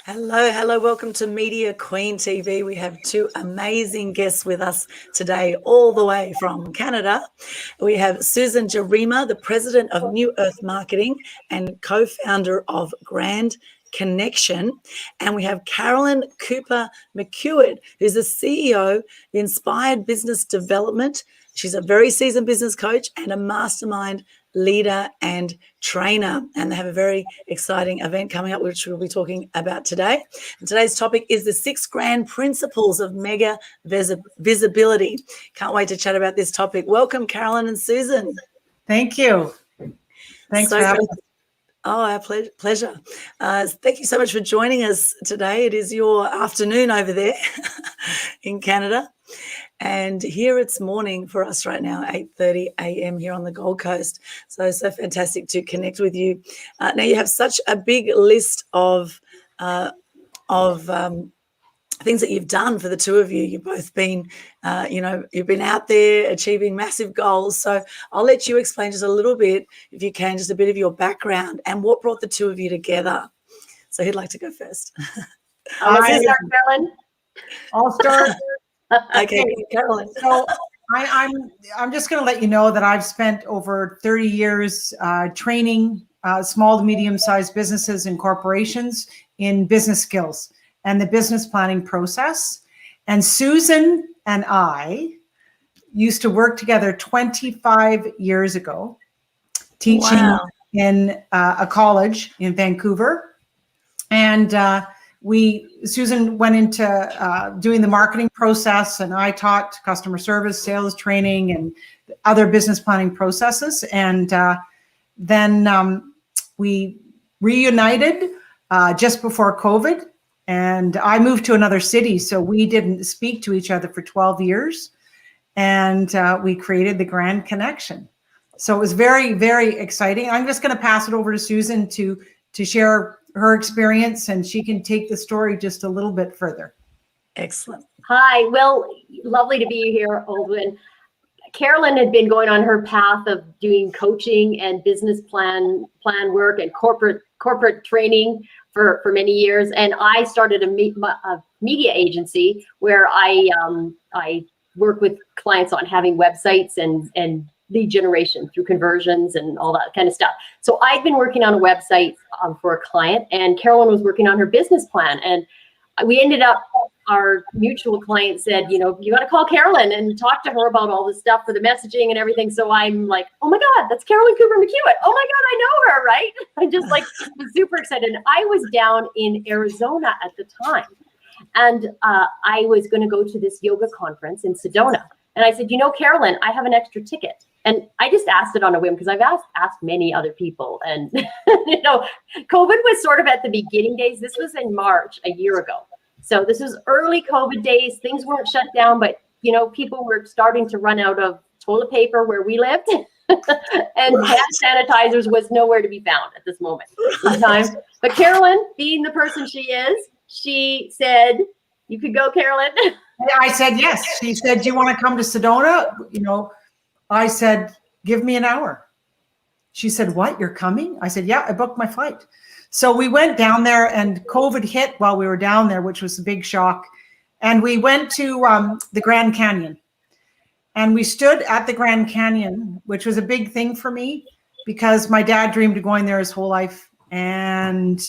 Hello. Welcome to Media Queen TV. We have two amazing guests with us today, all the way from Canada. We have Susan Jarema, the president of New Earth Marketing and co-founder of Grand Connection. And we have Carolyn Cooper-McOuatt, who's the CEO of Inspired Business Development. She's a very seasoned business coach and a mastermind leader and trainer, and they have a very exciting event coming up, which we'll be talking about today. And today's topic is the 6 grand principles of mega visibility. Can't wait to chat about this topic. Welcome, Carolyn and Susan. Thank you. Thanks for having us. Oh, our pleasure. Thank you so much for joining us today. It is your afternoon over there in Canada. And here it's morning for us right now, 8:30 a.m. here on the Gold Coast. So fantastic to connect with you. Now you have such a big list of things that you've done for the two of you. You've both been, you've been out there achieving massive goals. So I'll let you explain just a little bit, if you can, just a bit of your background and what brought the two of you together. So who'd like to go first? Carolyn. I'll start. Okay, Carolyn. So I'm just going to let you know that I've spent over 30 years training small to medium-sized businesses and corporations in business skills and the business planning process. And Susan and I used to work together 25 years ago, teaching in a college in Vancouver. And Susan went into doing the marketing process, and I taught customer service, sales training, and other business planning processes. And then we reunited just before COVID, and I moved to another city, so we didn't speak to each other for 12 years. And we created the Grand Connection. So it was very, very exciting. I'm just going to pass it over to Susan to share her experience, and she can take the story just a little bit further. Excellent. Hi. Well, lovely to be here, Aldwyn. Carolyn had been going on her path of doing coaching and business plan work and corporate training for many years, and I started a media agency where I work with clients on having websites and lead generation through conversions and all that kind of stuff. So I've been working on a website for a client, and Carolyn was working on her business plan. And we ended up, our mutual client said, you got to call Carolyn and talk to her about all this stuff for the messaging and everything. So I'm like, oh my God, that's Carolyn Cooper-McOuatt. Oh my God, I know her, right? I just was super excited. And I was down in Arizona at the time. And I was going to go to this yoga conference in Sedona. And I said, Carolyn, I have an extra ticket. And I just asked it on a whim because I've asked many other people. And, COVID was sort of at the beginning days. This was in March a year ago. So this was early COVID days. Things weren't shut down, but, people were starting to run out of toilet paper where we lived. And hand sanitizers was nowhere to be found at this moment in time. But Carolyn, being the person she is, she said, you could go, Carolyn. I said, yes. She said, do you want to come to Sedona? I said, give me an hour. She said, what, you're coming? I said, yeah, I booked my flight. So we went down there, and COVID hit while we were down there, which was a big shock. And we went to the Grand Canyon, and we stood at the Grand Canyon, which was a big thing for me because my dad dreamed of going there his whole life. And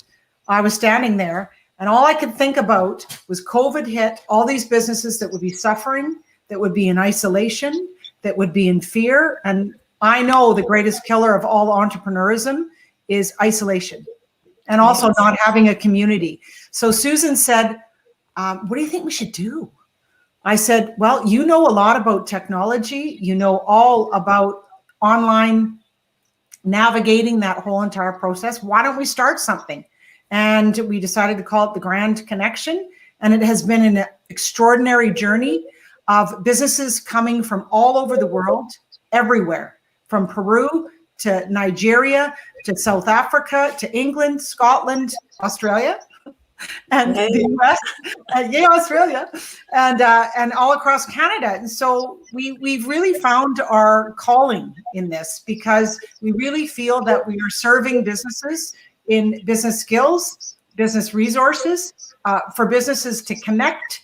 I was standing there, and all I could think about was COVID hit, all these businesses that would be suffering, that would be in isolation, that would be in fear. And I know the greatest killer of all entrepreneurism is isolation, and also not having a community. So Susan said, what do you think we should do? I said, well, you know a lot about technology. You know all about online navigating that whole entire process. Why don't we start something? And we decided to call it the Grand Connection. And it has been an extraordinary journey of businesses coming from all over the world, everywhere, from Peru to Nigeria to South Africa to England, Scotland, Australia, and the US, Australia, and all across Canada. And so we've really found our calling in this because we really feel that we are serving businesses in business skills, business resources for businesses to connect.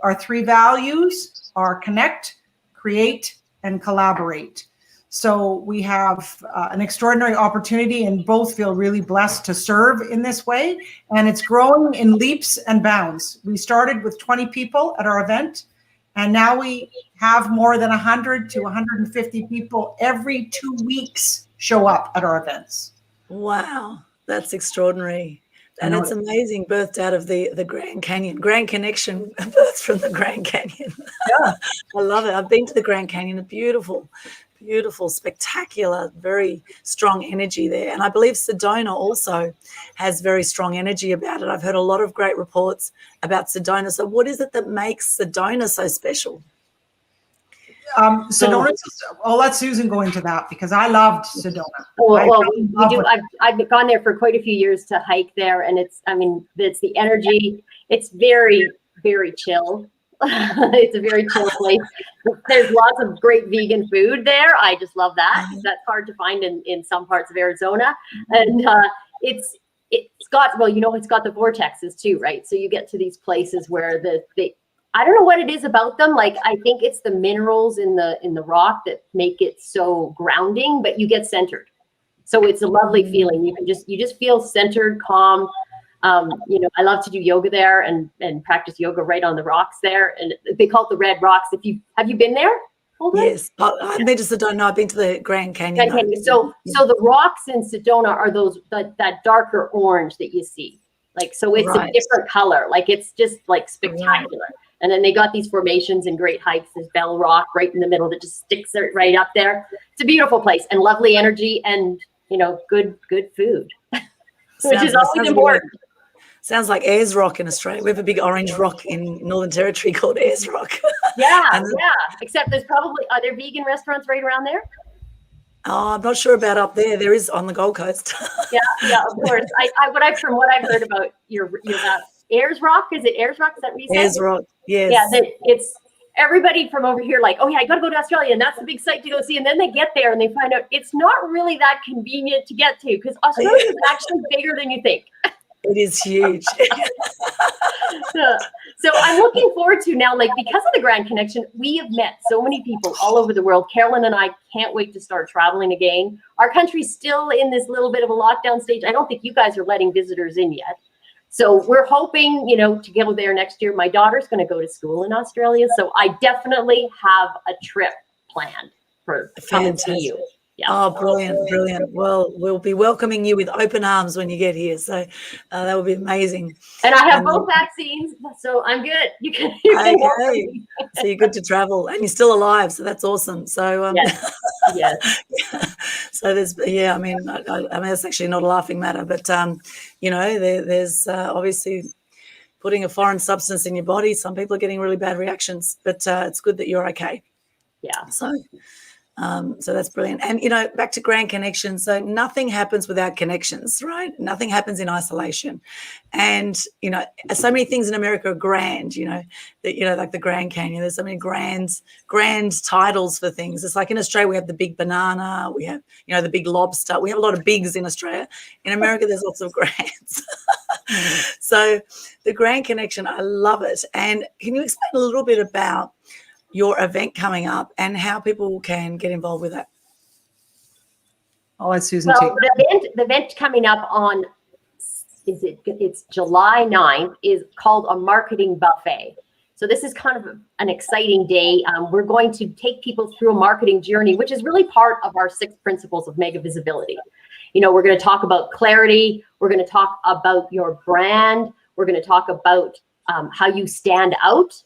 Our 3 values are connect, create, and collaborate. So we have an extraordinary opportunity, and both feel really blessed to serve in this way. And it's growing in leaps and bounds. We started with 20 people at our event, and now we have more than 100 to 150 people every 2 weeks show up at our events. Wow, that's extraordinary. And it's amazing, birthed out of the Grand Canyon. Grand Connection, birthed from the Grand Canyon. Yeah. I love it. I've been to the Grand Canyon. Beautiful, beautiful, spectacular, very strong energy there. And I believe Sedona also has very strong energy about it. I've heard a lot of great reports about Sedona. So what is it that makes Sedona so special? Sedona, I'll let Susan go into that because I loved Sedona. Well, we do. I've gone there for quite a few years to hike there, and it's the energy. It's very, very chill. It's a very chill place. There's lots of great vegan food there. I just love that. That's hard to find in some parts of Arizona, and it's got it's got the vortexes too, right? So you get to these places where the I don't know what it is about them. Like, I think it's the minerals in the rock that make it so grounding, but you get centered. So it's a lovely feeling. You just feel centered, calm. I love to do yoga there and practice yoga right on the rocks there. And they call it the Red Rocks. Have you been there? Yes, I've been to Sedona. I've been to the Grand Canyon. So the rocks in Sedona are that darker orange that you see. Like, so it's a different color. Like, it's just like spectacular. Right. And then they got these formations and great hikes. There's Bell Rock right in the middle that just sticks it right up there. It's a beautiful place and lovely energy and, good food, which is always important. Sounds like Ayers Rock in Australia. We have a big orange rock in Northern Territory called Ayers Rock. Yeah. Except are there vegan restaurants right around there? Oh, I'm not sure about up there. There is on the Gold Coast. yeah, of course. From what I've heard about your Ayers Rock, is it Ayers Rock? Is that what you said? Ayers Rock, yes. Yeah, it's everybody from over here like, oh yeah, I got to go to Australia, and that's the big site to go see. And then they get there and they find out it's not really that convenient to get to because Australia is actually bigger than you think. It is huge. So I'm looking forward to now, like, because of the Grand Connection, we have met so many people all over the world. Carolyn and I can't wait to start traveling again. Our country's still in this little bit of a lockdown stage. I don't think you guys are letting visitors in yet. So we're hoping, to go there next year. My daughter's going to go to school in Australia. So I definitely have a trip planned for coming to you. Yeah. Oh, brilliant. Well, we'll be welcoming you with open arms when you get here. So that will be amazing. And I have both vaccines, so I'm good. You can okay. So you're good to travel and you're still alive. So that's awesome. So, yes. So there's, I mean, it's actually not a laughing matter, but, there's obviously putting a foreign substance in your body. Some people are getting really bad reactions, but it's good that you're okay. Yeah. So that's brilliant. And, back to Grand Connection. So nothing happens without connections, right? Nothing happens in isolation. And, so many things in America are grand, like the Grand Canyon. There's so many grand titles for things. It's like in Australia, we have the big banana. We have, the big lobster. We have a lot of bigs in Australia. In America, there's lots of grands. So the Grand Connection, I love it. And can you explain a little bit about your event coming up and how people can get involved with that? I'll let Susan take the event coming up on, it's July 9th, is called a marketing buffet. So this is kind of an exciting day. We're going to take people through a marketing journey, which is really part of our 6 principles of mega visibility. We're going to talk about clarity. We're going to talk about your brand. We're going to talk about how you stand out.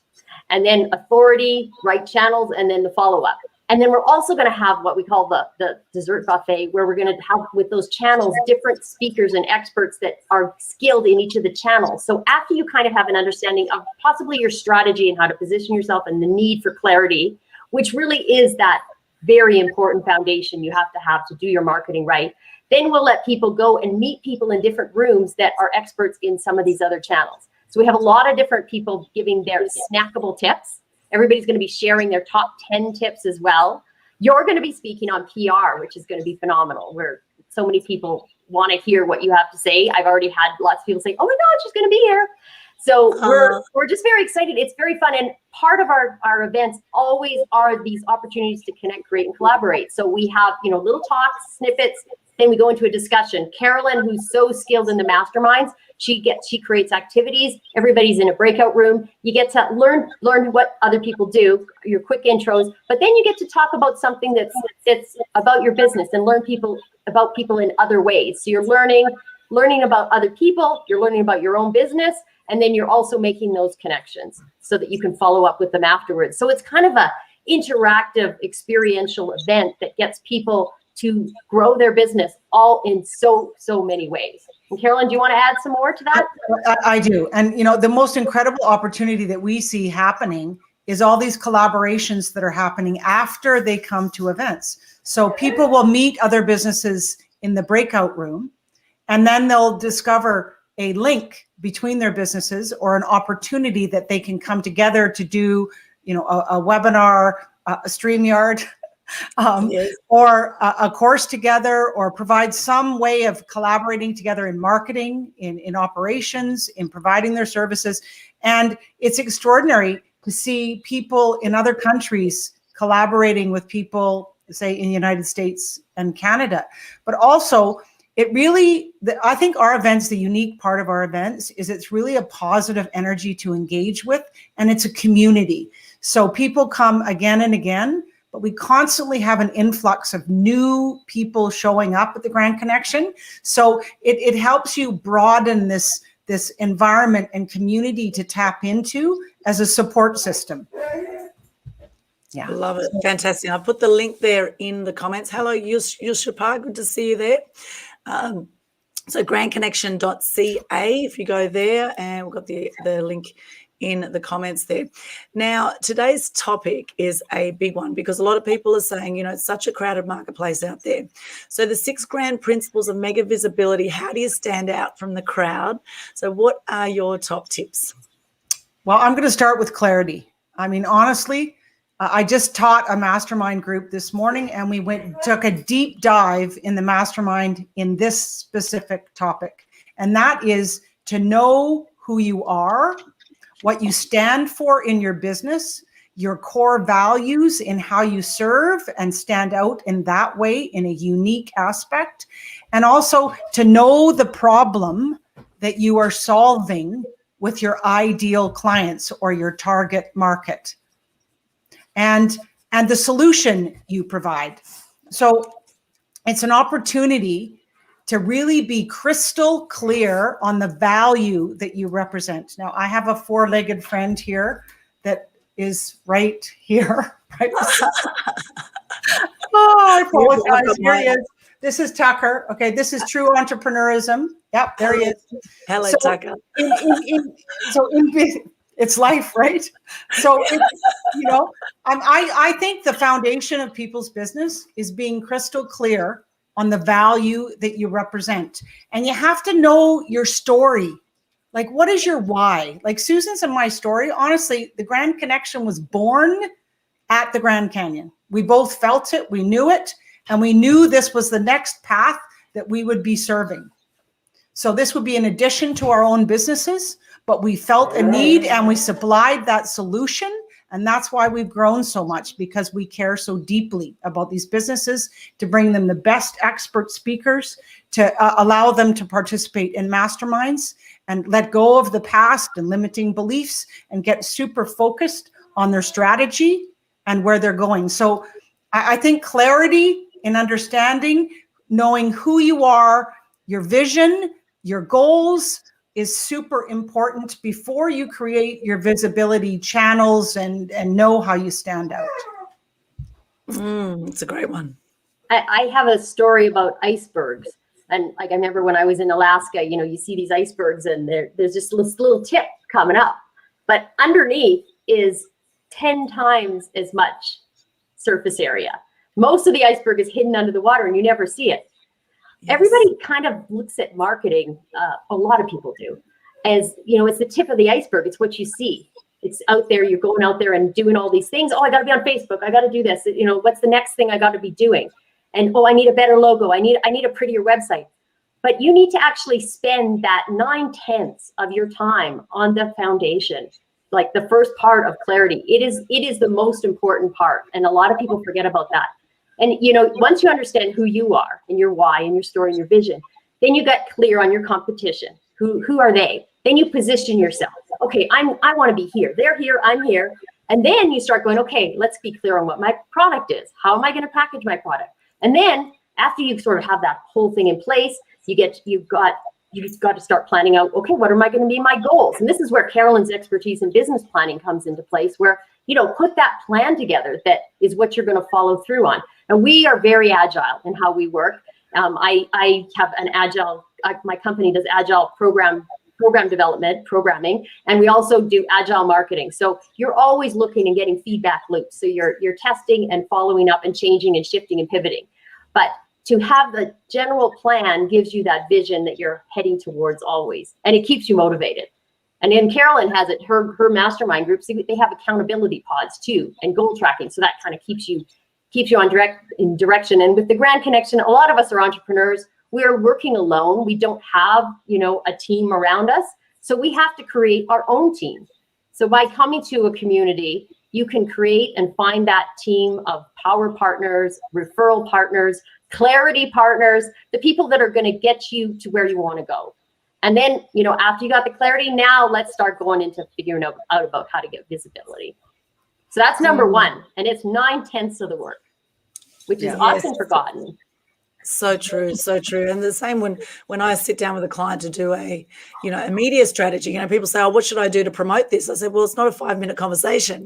And then authority, right channels, and then the follow-up. And then we're also going to have what we call the dessert buffet, where we're going to have with those channels different speakers and experts that are skilled in each of the channels. So after you kind of have an understanding of possibly your strategy and how to position yourself and the need for clarity, which really is that very important foundation you have to do your marketing right, then we'll let people go and meet people in different rooms that are experts in some of these other channels. So we have a lot of different people giving their snackable tips. Everybody's going to be sharing their top 10 tips as well. You're going to be speaking on PR, which is going to be phenomenal, where so many people want to hear what you have to say. I've already had lots of people say, oh my God, she's going to be here. So we're just very excited. It's very fun. And part of our events always are these opportunities to connect, create, and collaborate. So we have, little talks, snippets, then we go into a discussion. Carolyn, who's so skilled in the masterminds, she creates activities. Everybody's in a breakout room. You get to learn what other people do, your quick intros, but then you get to talk about something that's about your business and learn about people in other ways. So you're learning about other people, you're learning about your own business, and then you're also making those connections so that you can follow up with them afterwards. So it's kind of a interactive, experiential event that gets people to grow their business all in so many ways. And Carolyn, do you want to add some more to that? I do. And, the most incredible opportunity that we see happening is all these collaborations that are happening after they come to events. So people will meet other businesses in the breakout room, and then they'll discover a link between their businesses or an opportunity that they can come together to do, a webinar, a StreamYard, Yes. or a course together, or provide some way of collaborating together in marketing, in operations, in providing their services. And it's extraordinary to see people in other countries collaborating with people, say, in the United States and Canada. But also, I think our events, the unique part of our events is it's really a positive energy to engage with, and it's a community. So people come again and again, but we constantly have an influx of new people showing up at the Grand Connection. So it helps you broaden this environment and community to tap into as a support system. Yeah. Love it. Fantastic. I'll put the link there in the comments. Hello, Yushapa. Good to see you there. So grandconnection.ca, if you go there, and we've got the link in the comments there. Now, today's topic is a big one because a lot of people are saying, it's such a crowded marketplace out there. So the 6 grand principles of mega visibility, how do you stand out from the crowd? So what are your top tips? Well, I'm going to start with clarity. I mean, honestly, I just taught a mastermind group this morning, and we took a deep dive in the mastermind in this specific topic. And that is to know who you are, what you stand for in your business, your core values in how you serve and stand out in that way in a unique aspect, and also to know the problem that you are solving with your ideal clients or your target market, and the solution you provide. So it's an opportunity to really be crystal clear on the value that you represent. Now, I have a 4-legged friend here that is right here. Right? I apologize. Here he is. This is Tucker. Okay, this is true entrepreneurism. Yep, there he is. Hello, Tucker. It's life, right? So, I think the foundation of people's business is being crystal clear on the value that you represent. And you have to know your story. Like, what is your why? Like Susan's and my story, honestly, the Grand Connection was born at the Grand Canyon. We both felt it, we knew it, and we knew this was the next path that we would be serving. So this would be an addition to our own businesses, but we felt a need and we supplied that solution. And that's why we've grown so much, because we care so deeply about these businesses, to bring them the best expert speakers, to allow them to participate in masterminds and let go of the past and limiting beliefs and get super focused on their strategy and where they're going. So I think clarity in understanding, knowing who you are, your vision, your goals, is super important before you create your visibility channels and know how you stand out. It's a great one. I have a story about icebergs. And like, I remember when I was in Alaska, you see these icebergs and there's just this little tip coming up, but underneath is 10 times as much surface area. Most of the iceberg is hidden under the water and you never see it. Yes. Everybody kind of looks at marketing, a lot of people do, as, it's the tip of the iceberg. It's what you see. It's out there. You're going out there and doing all these things. Oh, I got to be on Facebook. I got to do this. What's the next thing I got to be doing? And, oh, I need a better logo. I need a prettier website. But you need to actually spend that 9/10 of your time on the foundation, like the first part of clarity. It is the most important part. And a lot of people forget about that. And, you know, once you understand who you are and your why and your story and your vision, then you get clear on your competition. Who are they? Then you position yourself. Okay, I want to be here. They're here, I'm here. And then you start going, okay, let's be clear on what my product is. How am I going to package my product? And then after you sort of have that whole thing in place, you've got to start planning out, okay, what am I going to be my goals? And this is where Carolyn's expertise in business planning comes into place, where, you know, put that plan together that is what you're going to follow through on. And we are very agile in how we work. I have an agile, my company does agile program development, programming, and we also do agile marketing. So you're always looking and getting feedback loops. So you're testing and following up and changing and shifting and pivoting. But to have the general plan gives you that vision that you're heading towards always, and it keeps you motivated. And then Carolyn has it, her mastermind groups, they have accountability pods too, and goal tracking. So that kind of keeps you in direction. And with the Grand Connection, a lot of us are entrepreneurs. We're working alone. We don't have, you know, a team around us. So we have to create our own team. So by coming to a community, you can create and find that team of power partners, referral partners, clarity partners, the people that are going to get you to where you want to go. And then, you know, after you got the clarity, now let's start going into figuring out about how to get visibility. So that's number one. And it's 9/10 of the work, which is often forgotten. So true, so true. And the same when I sit down with a client to do a media strategy, people say, oh, what should I do to promote this? I said, well, it's not a 5-minute conversation.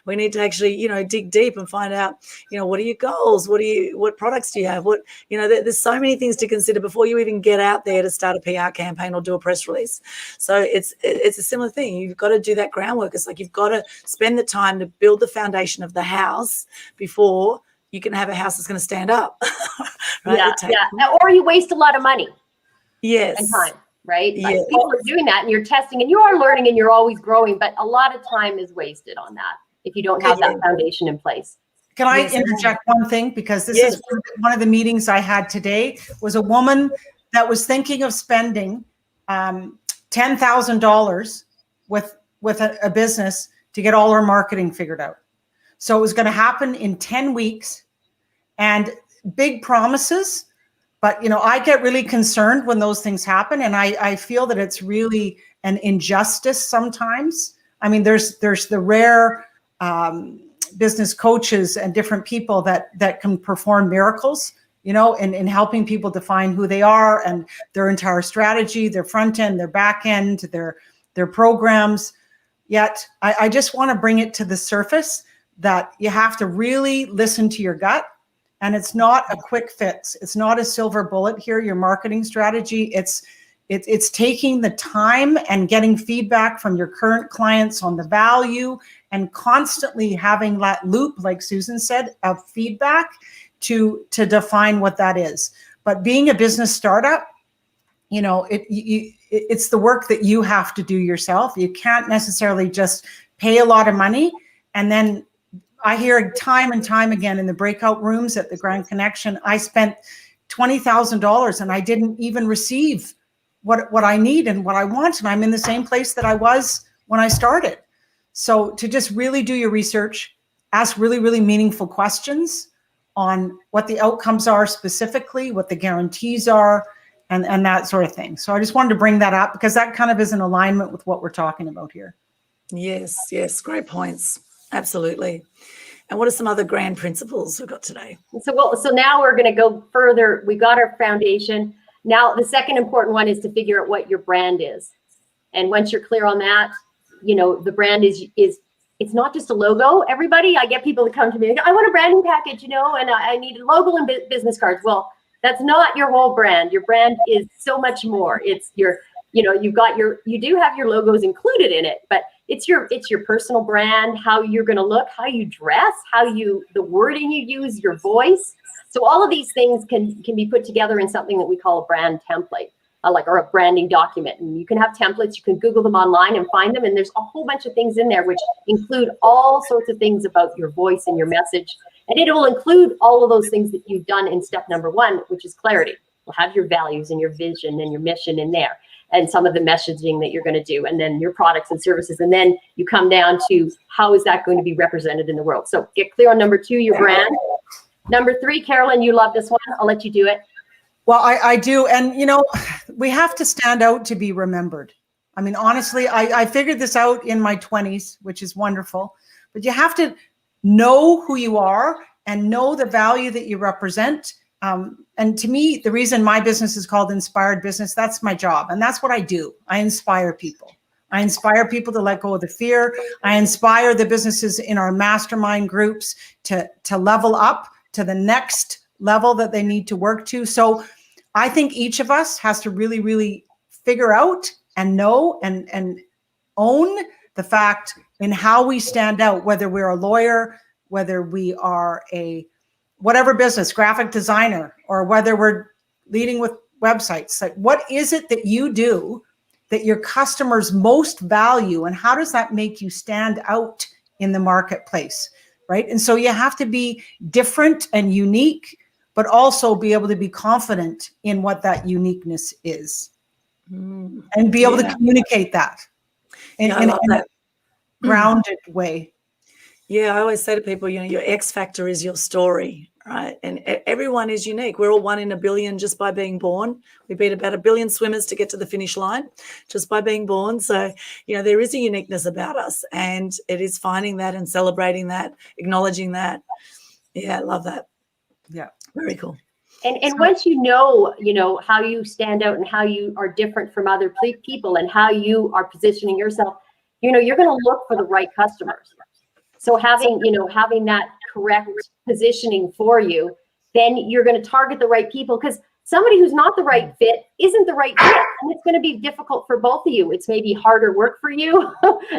We need to actually, dig deep and find out, what are your goals? What products do you have? There's so many things to consider before you even get out there to start a PR campaign or do a press release. So it's a similar thing. You've got to do that groundwork. It's like you've got to spend the time to build the foundation of the house before you can have a house that's going to stand up. Right? Yeah. Or you waste a lot of money. Yes. And time, right? Like yes. people are doing that and you're testing and you are learning and you're always growing, but a lot of time is wasted on that if you don't have that foundation in place. Can I interject one thing? Because this is one of the meetings I had today was a woman that was thinking of spending $10,000 with a business to get all her marketing figured out. So it was going to happen in 10 weeks and big promises. But, I get really concerned when those things happen. And I feel that it's really an injustice sometimes. I mean, there's the rare business coaches and different people that can perform miracles, in helping people define who they are and their entire strategy, their front end, their back end, their programs. Yet I just want to bring it to the surface that you have to really listen to your gut. And it's not a quick fix. It's not a silver bullet here, your marketing strategy. It's taking the time and getting feedback from your current clients on the value and constantly having that loop, like Susan said, of feedback to define what that is. But being a business startup, it's the work that you have to do yourself. You can't necessarily just pay a lot of money. And then I hear time and time again in the breakout rooms at the Grand Connection, I spent $20,000 and I didn't even receive what I need and what I want. And I'm in the same place that I was when I started. So to just really do your research, ask really, really meaningful questions on what the outcomes are specifically, what the guarantees are, and that sort of thing. So I just wanted to bring that up because that kind of is in alignment with what we're talking about here. Yes, great points. Absolutely. And what are some other grand principles we've got today? So now we're going to go further. We got our foundation. Now the second important one is to figure out what your brand is. And once you're clear on that, the brand is it's not just a logo. Everybody, I get people that come to me, I want a branding package, and I need a logo and business cards. Well, that's not your whole brand. Your brand is so much more. It's your, you do have your logos included in it, but it's your personal brand, how you're going to look, how you dress, the wording you use, your voice. So all of these things can be put together in something that we call a brand template, or a branding document. And you can have templates, you can Google them online and find them. And there's a whole bunch of things in there which include all sorts of things about your voice and your message. And it will include all of those things that you've done in step number 1, which is clarity. Well, have your values and your vision and your mission in there, and some of the messaging that you're going to do, and then your products and services. And then you come down to how is that going to be represented in the world? So get clear on number 2, your brand. Number 3, Carolyn, you love this one. I'll let you do it. Well, I do. And, you know, we have to stand out to be remembered. I mean, honestly, I figured this out in my 20s, which is wonderful. But you have to know who you are and know the value that you represent. And to me, the reason my business is called Inspired Business, that's my job. And that's what I do. I inspire people. I inspire people to let go of the fear. I inspire the businesses in our mastermind groups to level up to the next level that they need to work to. So I think each of us has to really, really figure out and know and own the fact in how we stand out, whether we're a lawyer, whether we are a whatever business, graphic designer, or whether we're leading with websites. Like, what is it that you do that your customers most value, and how does that make you stand out in the marketplace, right? And so you have to be different and unique, but also be able to be confident in what that uniqueness is, and be able to communicate that in a grounded way. Yeah, I always say to people, you know, your X factor is your story, right? And everyone is unique. We're all 1 in a billion just by being born. We beat about 1 billion swimmers to get to the finish line just by being born. So, you know, there is a uniqueness about us, and it is finding that and celebrating that, acknowledging that. Yeah, I love that. Yeah. Very cool. And once you know how you stand out and how you are different from other people and how you are positioning yourself, you know, you're going to look for the right customers. So having that correct positioning for you, then you're going to target the right people, because somebody who's not the right fit isn't the right fit. And it's going to be difficult for both of you. It's maybe harder work for you,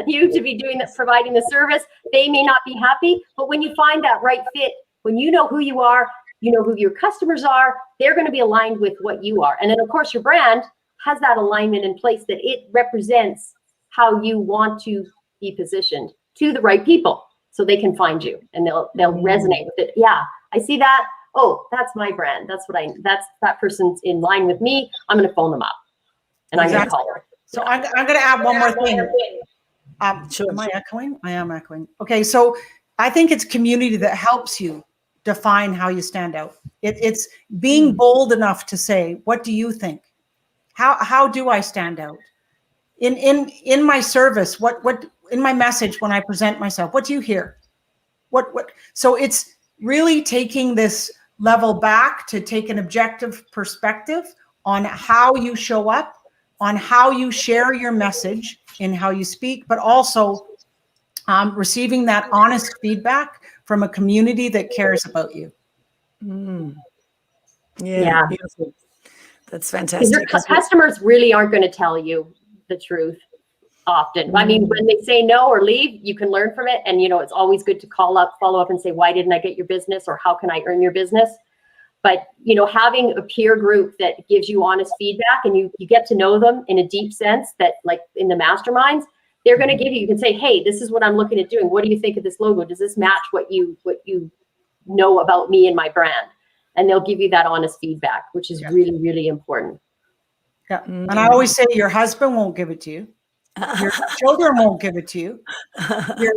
you to be doing this, providing the service. They may not be happy, but when you find that right fit, when you know who you are, you know who your customers are, they're going to be aligned with what you are. And then of course your brand has that alignment in place, that it represents how you want to be positioned to the right people, so they can find you and they'll resonate with it. Yeah, I see that. Oh, that's my brand. That's that person's in line with me. I'm going to phone them up and I'm going to call her. So I'm going to add one more thing. Sure. Am I echoing? I am echoing. Okay, so I think it's community that helps you define how you stand out. It's being bold enough to say, what do you think? How do I stand out? In my service, what in my message when I present myself, what do you hear? What so it's really taking this level back to take an objective perspective on how you show up, on how you share your message in how you speak, but also receiving that honest feedback from a community that cares about you. Yeah. Beautiful. That's fantastic. Because customers really aren't going to tell you the truth often. I mean, when they say no or leave, you can learn from it. And, you know, it's always good to follow up and say, why didn't I get your business, or how can I earn your business? But, you know, having a peer group that gives you honest feedback, and you get to know them in a deep sense, that like in the masterminds, they're going to give you can say, hey, this is what I'm looking at doing. What do you think of this logo? Does this match what you know about me and my brand? And they'll give you that honest feedback, which is really, really important. Yeah. And I always say your husband won't give it to you. Your children won't give it to you. Your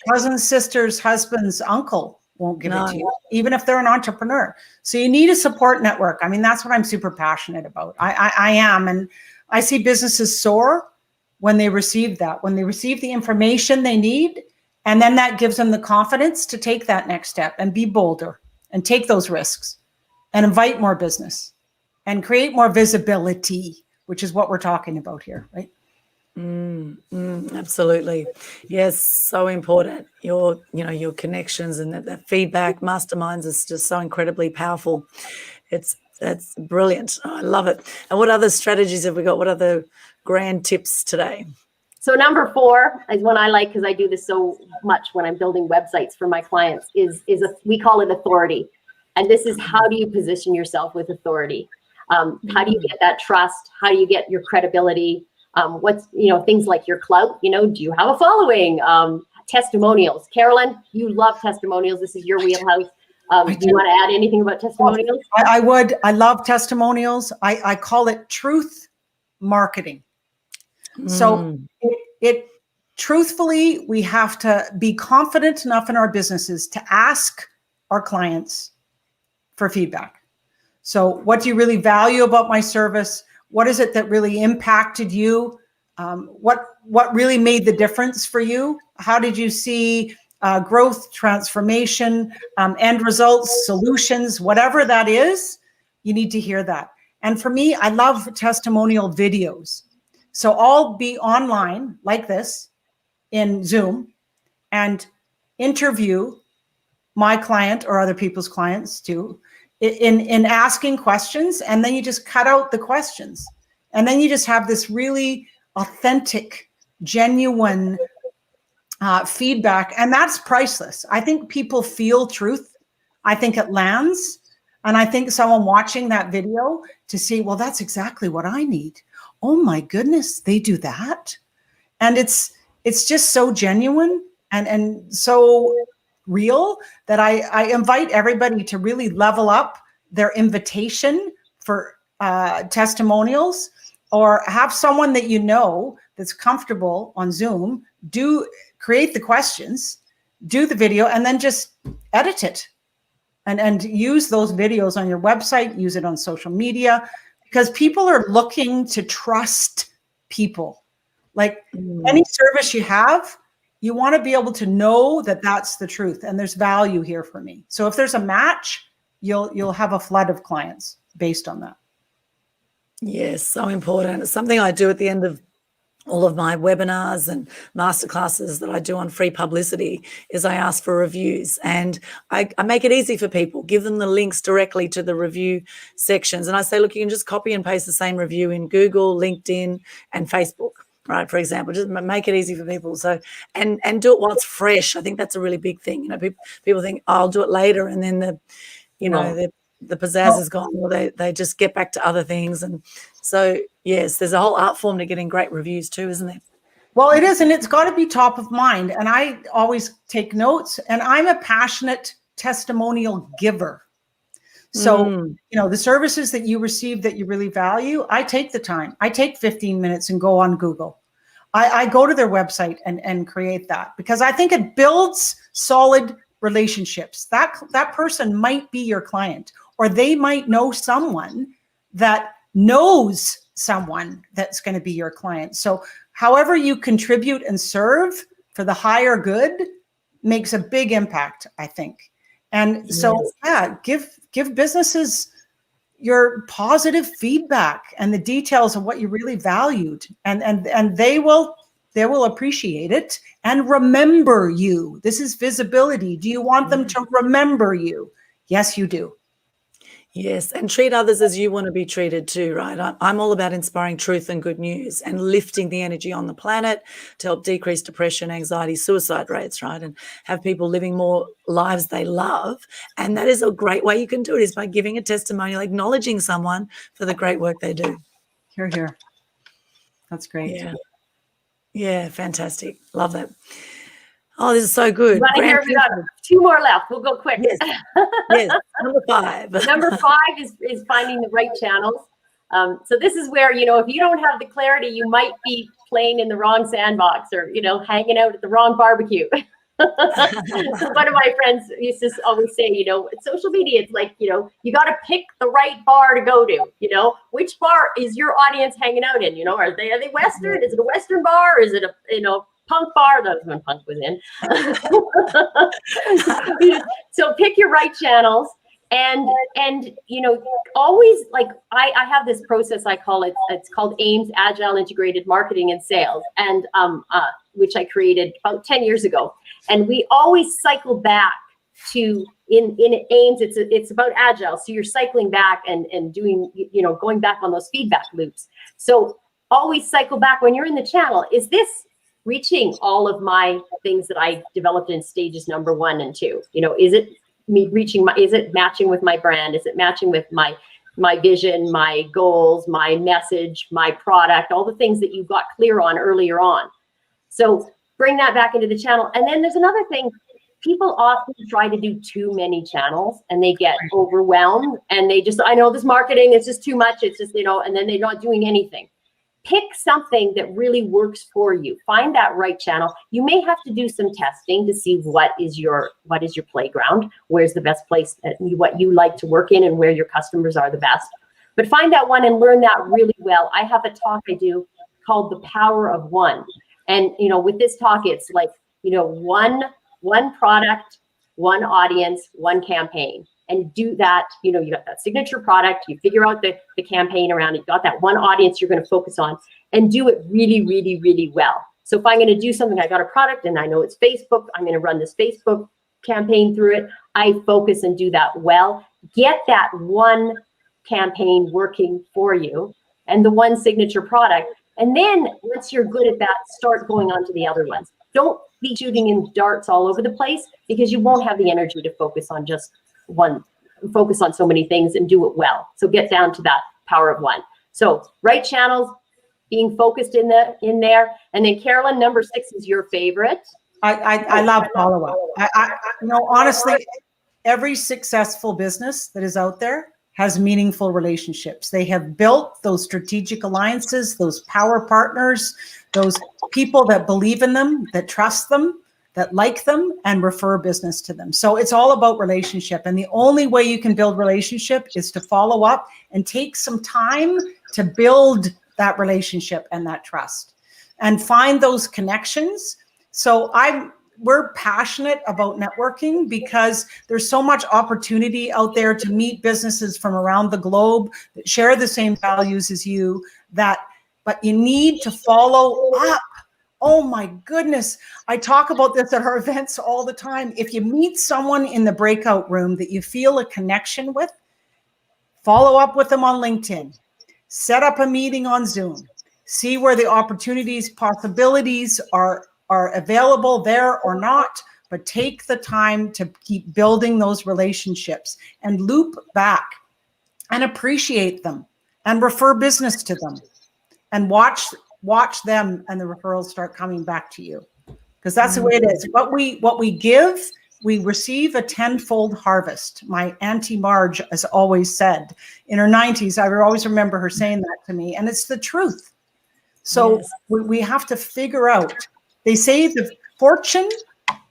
cousin's sister's husband's uncle won't give it to you, even if they're an entrepreneur. So you need a support network. I mean, that's what I'm super passionate about. I am. And I see businesses soar when they receive that, when they receive the information they need. And then that gives them the confidence to take that next step and be bolder and take those risks and invite more business and create more visibility, which is what we're talking about here, right? Absolutely. Yes, so important. Your connections and that feedback, masterminds is just so incredibly powerful. That's brilliant. Oh, I love it. And what other strategies have we got? What other grand tips today? So number 4 is one I like, because I do this so much when I'm building websites for my clients, we call it authority. And this is, how do you position yourself with authority? How do you get that trust? How do you get your credibility? What's, things like your clout, do you have a following? Testimonials. Carolyn, you love testimonials. This is your wheelhouse. Do you want to add anything about testimonials? I would. I love testimonials. I call it truth marketing. So it truthfully, we have to be confident enough in our businesses to ask our clients for feedback. So what do you really value about my service? What is it that really impacted you? What really made the difference for you? How did you see growth, transformation, end results, solutions, whatever that is, you need to hear that. And for me, I love testimonial videos. So I'll be online like this in Zoom and interview my client or other people's clients too in asking questions. And then you just cut out the questions. And then you just have this really authentic, genuine feedback. And that's priceless. I think people feel truth. I think it lands. And I think someone watching that video to see, well, that's exactly what I need. Oh my goodness, they do that. And it's just so genuine and so real that I invite everybody to really level up their invitation for testimonials, or have someone that you know that's comfortable on Zoom, create the questions, do the video, and then just edit it and use those videos on your website, use it on social media, because people are looking to trust people. Like any service you have, you want to be able to know that that's the truth and there's value here for me. So if there's a match, you'll have a flood of clients based on that. Yes, so important. It's something I do at the end of all of my webinars and masterclasses that I do on free publicity is I ask for reviews, and I make it easy for people, give them the links directly to the review sections. And I say, look, you can just copy and paste the same review in Google, LinkedIn, and Facebook, right? For example, just make it easy for people. So, and do it while it's fresh. I think that's a really big thing. You know, people think, oh, I'll do it later. And then the pizzazz is gone, or they just get back to other things. And so, yes, there's a whole art form to getting great reviews too, isn't there? Well, it is, and it's got to be top of mind. And I always take notes, and I'm a passionate testimonial giver. So, the services that you receive that you really value, I take the time. I take 15 minutes and go on Google. I go to their website and create that, because I think it builds solid relationships. That person might be your client, or they might know someone that knows someone that's going to be your client. So however you contribute and serve for the higher good makes a big impact, I think. And so, give businesses your positive feedback and the details of what you really valued, and they will appreciate it and remember you. This is visibility. Do you want them to remember you? Yes, you do. Yes, and treat others as you want to be treated too, right? I'm all about inspiring truth and good news and lifting the energy on the planet to help decrease depression, anxiety, suicide rates, right? And have people living more lives they love. And that is a great way you can do it, is by giving a testimonial, acknowledging someone for the great work they do. Hear, hear. That's great. Yeah, fantastic. Love that. Oh, this is so good. We got 2 more left. We'll go quick. Yes. Number 5. Number 5 is finding the right channels. So this is where, if you don't have the clarity, you might be playing in the wrong sandbox, or, hanging out at the wrong barbecue. One of my friends used to always say, social media, it's like, you got to pick the right bar to go to, which bar is your audience hanging out in? Are they Western? Is it a Western bar? Is it a punk bar? That was when punk was in. So pick your right channels, and always, like, I have this process, I call it, it's called AIMS, Agile Integrated Marketing and Sales, and which I created about 10 years ago. And we always cycle back to, in AIMS, it's about Agile. So you're cycling back and doing, going back on those feedback loops. So always cycle back when you're in the channel. Is this reaching all of my things that I developed in stages number 1 and 2? Is it me reaching is it matching with my brand? Is it matching with my vision, my goals, my message, my product, all the things that you got clear on earlier on? So bring that back into the channel. And then there's another thing, people often try to do too many channels and they get overwhelmed and they just, I know this marketing is just too much. It's just, and then they're not doing anything. Pick something that really works for you. Find that right channel. You may have to do some testing to see what is your playground, where's the best place, what you like to work in and where your customers are the best. But find that one and learn that really well. I have a talk I do called The Power of One. And, with this talk, it's like, one product, one audience, one campaign. And do that, you got that signature product, you figure out the campaign around it, you got that one audience you're going to focus on, and do it really, really, really well. So if I'm going to do something, I got a product and I know it's Facebook, I'm going to run this Facebook campaign through it. I focus and do that well. Get that one campaign working for you and the one signature product. And then once you're good at that, start going on to the other ones. Don't be shooting in darts all over the place because you won't have the energy to focus on just one, focus on so many things and do it well. So get down to that power of one. So right channels, being focused in there. And then Carolyn, number 6 is your favorite. I love follow-up. Honestly, every successful business that is out there has meaningful relationships. They have built those strategic alliances, those power partners, those people that believe in them, that trust them, that like them, and refer business to them. So it's all about relationship. And the only way you can build relationship is to follow up and take some time to build that relationship and that trust and find those connections. So we're passionate about networking because there's so much opportunity out there to meet businesses from around the globe that share the same values as you, but you need to follow up. Oh my goodness. I talk about this at our events all the time. If you meet someone in the breakout room that you feel a connection with, follow up with them on LinkedIn, set up a meeting on Zoom, see where the opportunities, possibilities are available there or not, but take the time to keep building those relationships and loop back and appreciate them and refer business to them and watch them and the referrals start coming back to you, because that's the way it is. What we give, we receive a tenfold harvest. My Auntie Marge has always said in her 90s, I always remember her saying that to me, and it's the truth. So yes. we have to figure out, they say the fortune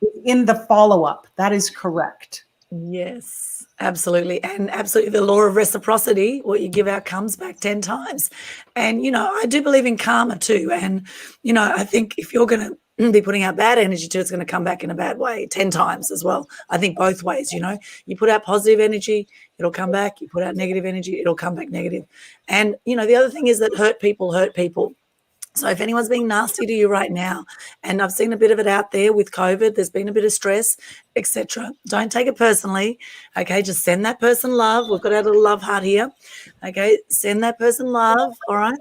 is in the follow-up. That is correct. Yes, absolutely. And absolutely the law of reciprocity, what you give out comes back 10 times. And, I do believe in karma too. And, I think if you're going to be putting out bad energy too, it's going to come back in a bad way 10 times as well. I think both ways, you put out positive energy, it'll come back. You put out negative energy, it'll come back negative. And, the other thing is that hurt people hurt people. So if anyone's being nasty to you right now, and I've seen a bit of it out there with COVID, there's been a bit of stress, etc. Don't take it personally. Okay, just send that person love. We've got our little love heart here. Okay, send that person love, all right?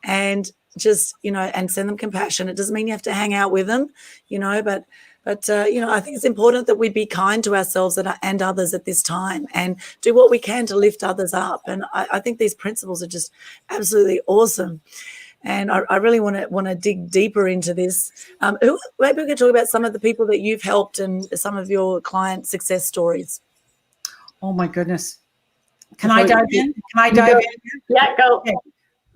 And just, and send them compassion. It doesn't mean you have to hang out with them, but I think it's important that we be kind to ourselves and others at this time and do what we can to lift others up. And I think these principles are just absolutely awesome. And I really want to dig deeper into this. Maybe we could talk about some of the people that you've helped and some of your client success stories. Oh my goodness! Can I dive in? Yeah, go. Okay.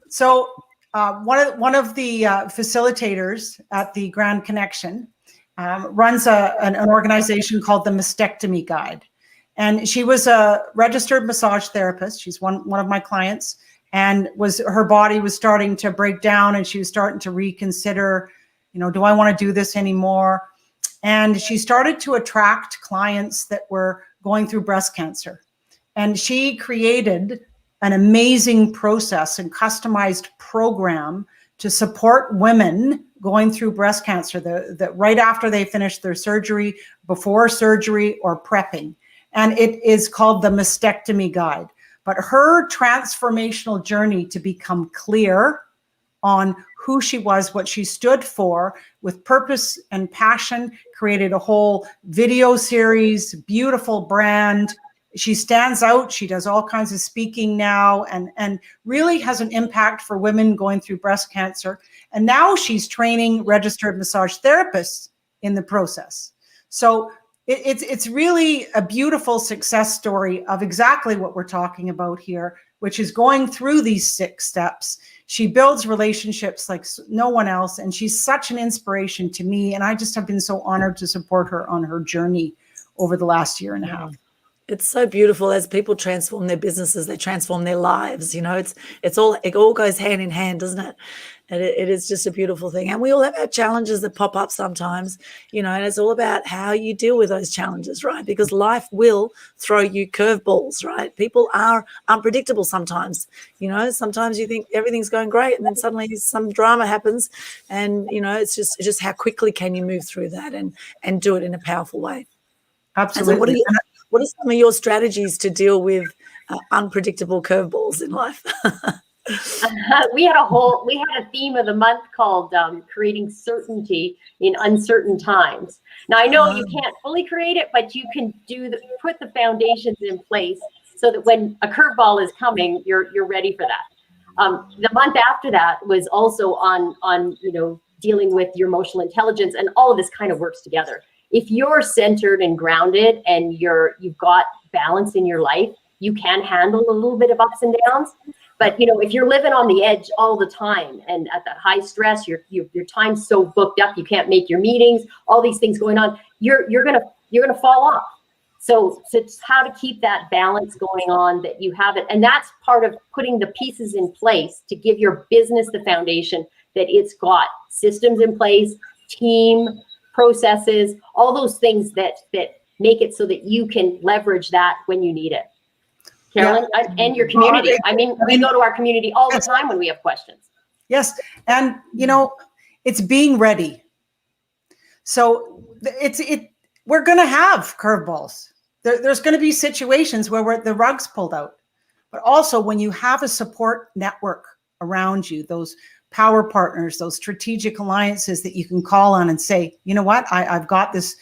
So one of the facilitators at the Grand Connection runs an organization called the Mastectomy Guide, and she was a registered massage therapist. She's one of my clients. And her body was starting to break down and she was starting to reconsider, do I want to do this anymore? And she started to attract clients that were going through breast cancer. And she created an amazing process and customized program to support women going through breast cancer, that right after they finish their surgery, before surgery, or prepping. And it is called the Mastectomy Guide. But her transformational journey to become clear on who she was, what she stood for, with purpose and passion, created a whole video series, beautiful brand. She stands out. She does all kinds of speaking now and really has an impact for women going through breast cancer. And now she's training registered massage therapists in the process. So it's really a beautiful success story of exactly what we're talking about here, which is going through these 6 steps. She builds relationships like no one else, and she's such an inspiration to me. And I just have been so honored to support her on her journey over the last year and a half. It's so beautiful. As people transform their businesses, they transform their lives. You know, it all goes hand in hand, doesn't it? And it is just a beautiful thing. And we all have our challenges that pop up sometimes, you know, and it's all about how you deal with those challenges, right? Because life will throw you curveballs, right? People are unpredictable sometimes. You know, sometimes you think everything's going great, and then suddenly some drama happens, and you know, it's just how quickly can you move through that and do it in a powerful way. Absolutely. So what are some of your strategies to deal with unpredictable curveballs in life? We had a theme of the month called creating certainty in uncertain times. Now I know you can't fully create it, but you can put the foundations in place so that when a curveball is coming, you're ready for that. The month after that was also on you know, dealing with your emotional intelligence, and all of this kind of works together. If you're centered and grounded and you've got balance in your life, you can handle a little bit of ups and downs. But you know, if you're living on the edge all the time and at that high stress, your time's so booked up, you can't make your meetings, all these things going on, you're gonna fall off. So it's how to keep that balance going on, that you have it. And that's part of putting the pieces in place to give your business the foundation that it's got systems in place, team, processes, all those things that make it so that you can leverage that when you need it. Carolyn, and your community. I mean, we go to our community all the time when we have questions. Yes. And, you know, it's being ready. So we're going to have curveballs. There's going to be situations where the rug's pulled out. But also when you have a support network around you, those power partners, those strategic alliances that you can call on and say, you know what, I've got this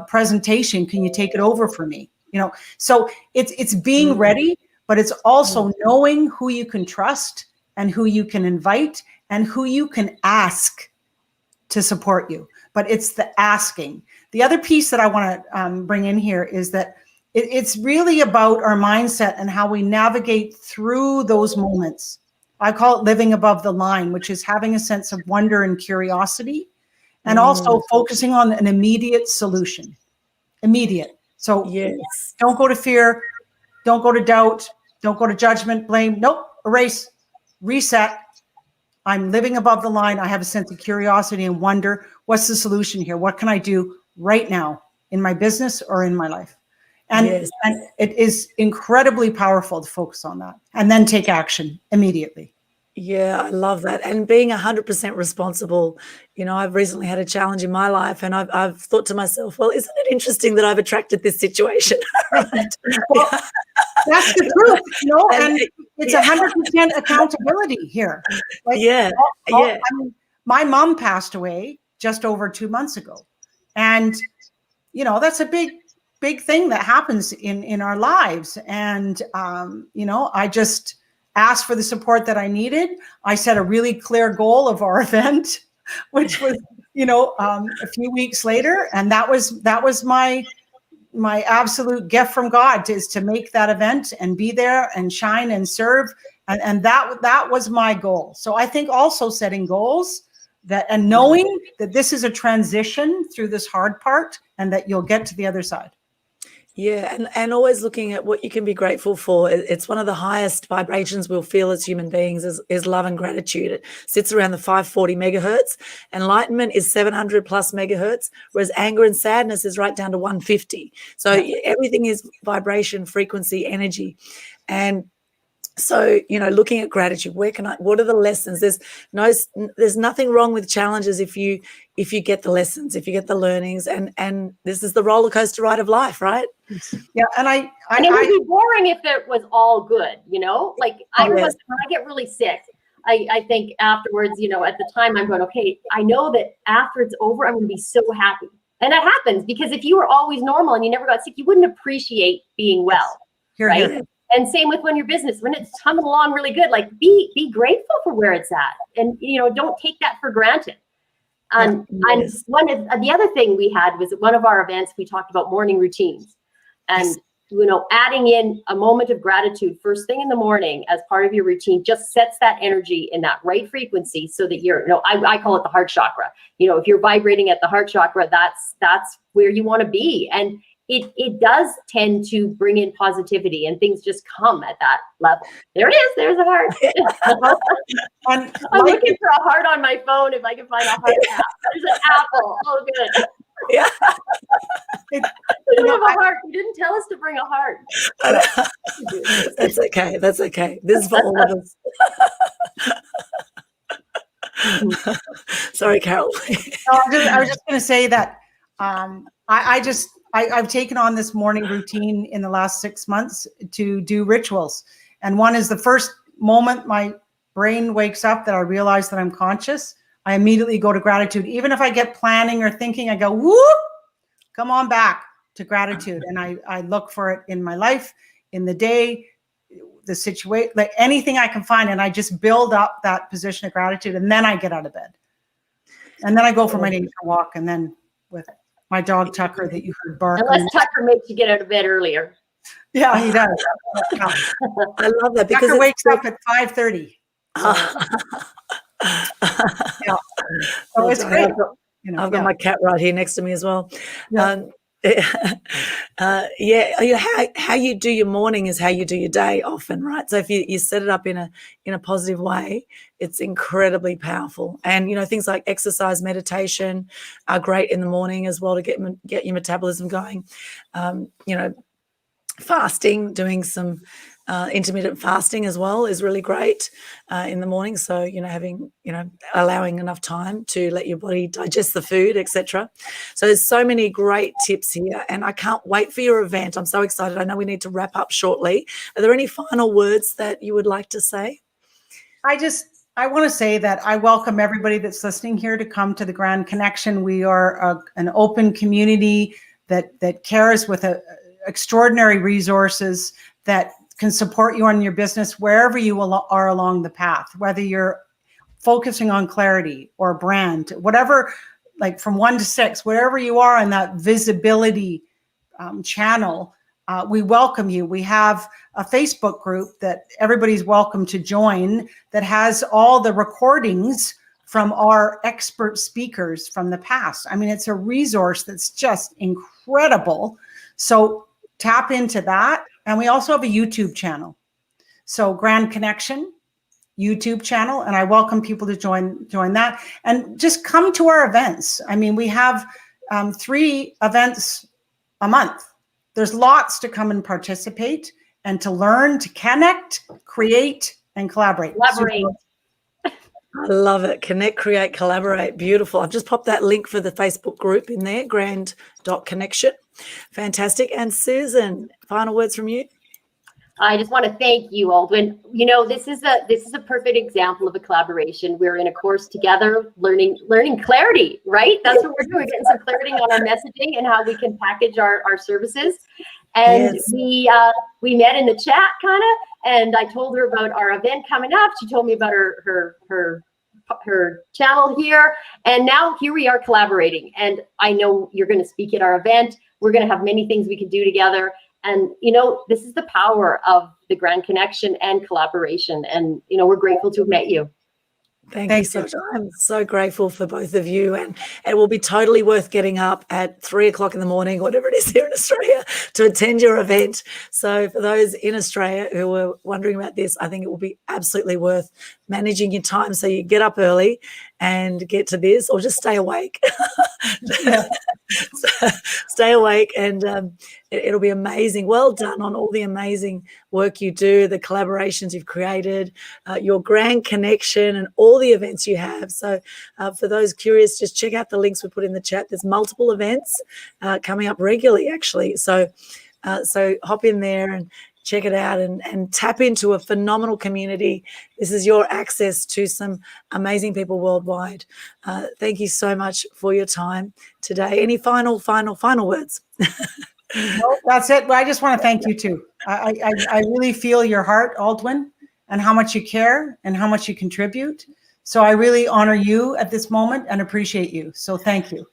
presentation. Can you take it over for me? You know, so it's being ready, but it's also knowing who you can trust and who you can invite and who you can ask to support you. But it's the asking. The other piece that I want to bring in here is that it's really about our mindset and how we navigate through those moments. I call it living above the line, which is having a sense of wonder and curiosity, and also focusing on an immediate solution. Immediate. So yes. Don't go to fear, don't go to doubt, don't go to judgment, blame. Nope, erase, reset. I'm living above the line. I have a sense of curiosity and wonder. What's the solution here? What can I do right now in my business or in my life? And, yes. and it is incredibly powerful to focus on that and then take action immediately. Yeah, I love that. And being 100% responsible. You know, I've recently had a challenge in my life, and I've thought to myself, well, isn't it interesting that I've attracted this situation? Right? Well, that's the truth, you know, and it's 100% accountability here. Like, I mean, my mom passed away just over 2 months ago. And, you know, that's a big thing that happens in our lives. And, you know, I just asked for the support that I needed. I set a really clear goal of our event, which was, you know, a few weeks later. And that was my absolute gift from God, is to make that event and be there and shine and serve. And that was my goal. So I think also setting goals and knowing that this is a transition through this hard part and that you'll get to the other side. Yeah, and always looking at what you can be grateful for. It's one of the highest vibrations we'll feel as human beings is love and gratitude. It sits around the 540 megahertz. Enlightenment is 700 plus megahertz, whereas anger and sadness is right down to 150. So everything is vibration, frequency, energy. And so, you know, looking at gratitude, what are the lessons? There's nothing wrong with challenges if you get the lessons, if you get the learnings, and this is the roller coaster ride of life, right? Yeah. And it would be boring if it was all good, you know, like when I get really sick, I think afterwards, you know, at the time I'm going, okay, I know that after it's over, I'm going to be so happy. And that happens because if you were always normal and you never got sick, you wouldn't appreciate being well, right? Here. And same with when your business, when it's coming along really good, like be grateful for where it's at, and you know, don't take that for granted. And the other thing we had was at one of our events, we talked about morning routines, and adding in a moment of gratitude first thing in the morning as part of your routine just sets that energy in that right frequency, so that you're, I call it the heart chakra. If you're vibrating at the heart chakra, that's where you want to be. And it does tend to bring in positivity, and things just come at that level. There it is. There's a heart. I'm looking for a heart on my phone if I can find a heart app. There's an apple. Oh, good. Yeah. We don't have a heart. You didn't tell us to bring a heart. That's okay. That's okay. This is for all of us. Sorry, Carol. I was just going to say that I've taken on this morning routine in the last 6 months to do rituals. And one is the first moment my brain wakes up that I realize that I'm conscious, I immediately go to gratitude. Even if I get planning or thinking, I go, whoop, come on back to gratitude. And I look for it in my life, in the day, the situation, like anything I can find. And I just build up that position of gratitude. And then I get out of bed. And then I go for my nature walk. And then with my dog Tucker that you heard bark. Unless Tucker makes you get out of bed earlier. Yeah, he does. Yeah. I love that because Tucker wakes up at 5:30. Yeah. So it's great. I've got my cat right here next to me as well. Yeah. How you do your morning is how you do your day often, right? So if you set it up in a positive way, it's incredibly powerful. And things like exercise, meditation are great in the morning as well to get your metabolism going. Fasting, doing some intermittent fasting as well is really great in the morning. So, having, allowing enough time to let your body digest the food, etc. So there's so many great tips here, and I can't wait for your event. I'm so excited. I know we need to wrap up shortly. Are there any final words that you would like to say? I want to say that I welcome everybody that's listening here to come to the Grand Connection. We are an open community that cares with extraordinary resources that can support you on your business wherever you are along the path, whether you're focusing on clarity or brand, whatever, like from 1 to 6, wherever you are in that visibility channel, we welcome you. We have a Facebook group that everybody's welcome to join that has all the recordings from our expert speakers from the past. I mean, it's a resource that's just incredible. So tap into that. And we also have a YouTube channel. So Grand Connection YouTube channel. And I welcome people to join that. And just come to our events. I mean, we have 3 events a month. There's lots to come and participate and to learn, to connect, create, and collaborate. I love it. Connect, create, collaborate. Beautiful. I've just popped that link for the Facebook group in there, grand.connection. Fantastic. And Susan, final words from you? I just want to thank you, Aldwyn. This is a perfect example of a collaboration. We're in a course together, learning clarity, right? That's what we're doing, getting some clarity on our messaging and how we can package our services. And yes. We met in the chat kind of, and I told her about our event coming up. She told me about her channel here, and now here we are collaborating. And I know you're going to speak at our event. We're going to have many things we can do together. And, this is the power of the Grand Connection and collaboration. And, we're grateful to have met you. Thank you so much. I'm so grateful for both of you, and it will be totally worth getting up at 3 o'clock in the morning, whatever it is here in Australia, to attend your event. So for those in Australia who are wondering about this, I think it will be absolutely worth managing your time so you get up early and get to this, or just stay awake. Stay awake, and it'll be amazing. Well done on all the amazing work you do, the collaborations you've created, your Grand Connection, and all the events you have. So for those curious, just check out the links we put in the chat. There's multiple events coming up regularly, actually. So hop in there and check it out and tap into a phenomenal community. This is your access to some amazing people worldwide. Thank you so much for your time today. Any final words? No, that's it. Well, I just want to thank you too. I really feel your heart, Aldwyn, and how much you care and how much you contribute. So I really honor you at this moment and appreciate you. So thank you.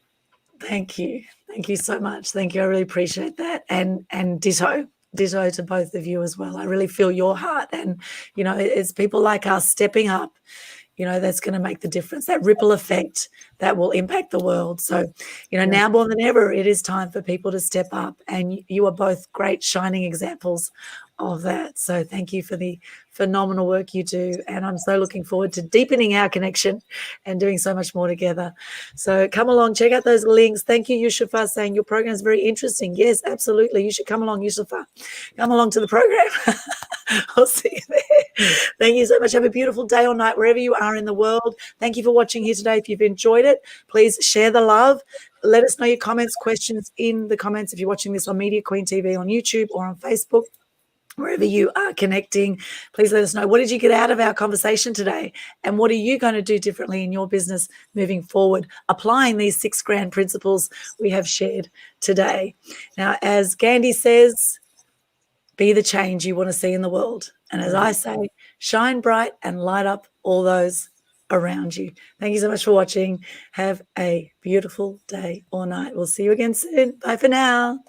Thank you. Thank you so much. Thank you. I really appreciate that. And ditto to both of you as well. I really feel your heart. And, you know, it's people like us stepping up, you know, that's going to make the difference, that ripple effect that will impact the world. So, you know, now more than ever, it is time for people to step up. And you are both great shining examples of that. So thank you for the phenomenal work you do. And I'm so looking forward to deepening our connection and doing so much more together. So come along, check out those links. Thank you, Yusufa, saying your program is very interesting. Yes, absolutely. You should come along, Yusufa. Come along to the program. I'll see you there. Thank you so much. Have a beautiful day or night wherever you are in the world. Thank you for watching here today. If you've enjoyed it, please share the love. Let us know your comments, questions in the comments if you're watching this on Media Queen TV on YouTube or on Facebook. Wherever you are connecting, please let us know, what did you get out of our conversation today? And what are you going to do differently in your business moving forward, applying these 6 grand principles we have shared today? Now, as Gandhi says, be the change you want to see in the world. And as I say, shine bright and light up all those around you. Thank you so much for watching. Have a beautiful day or night. We'll see you again soon. Bye for now.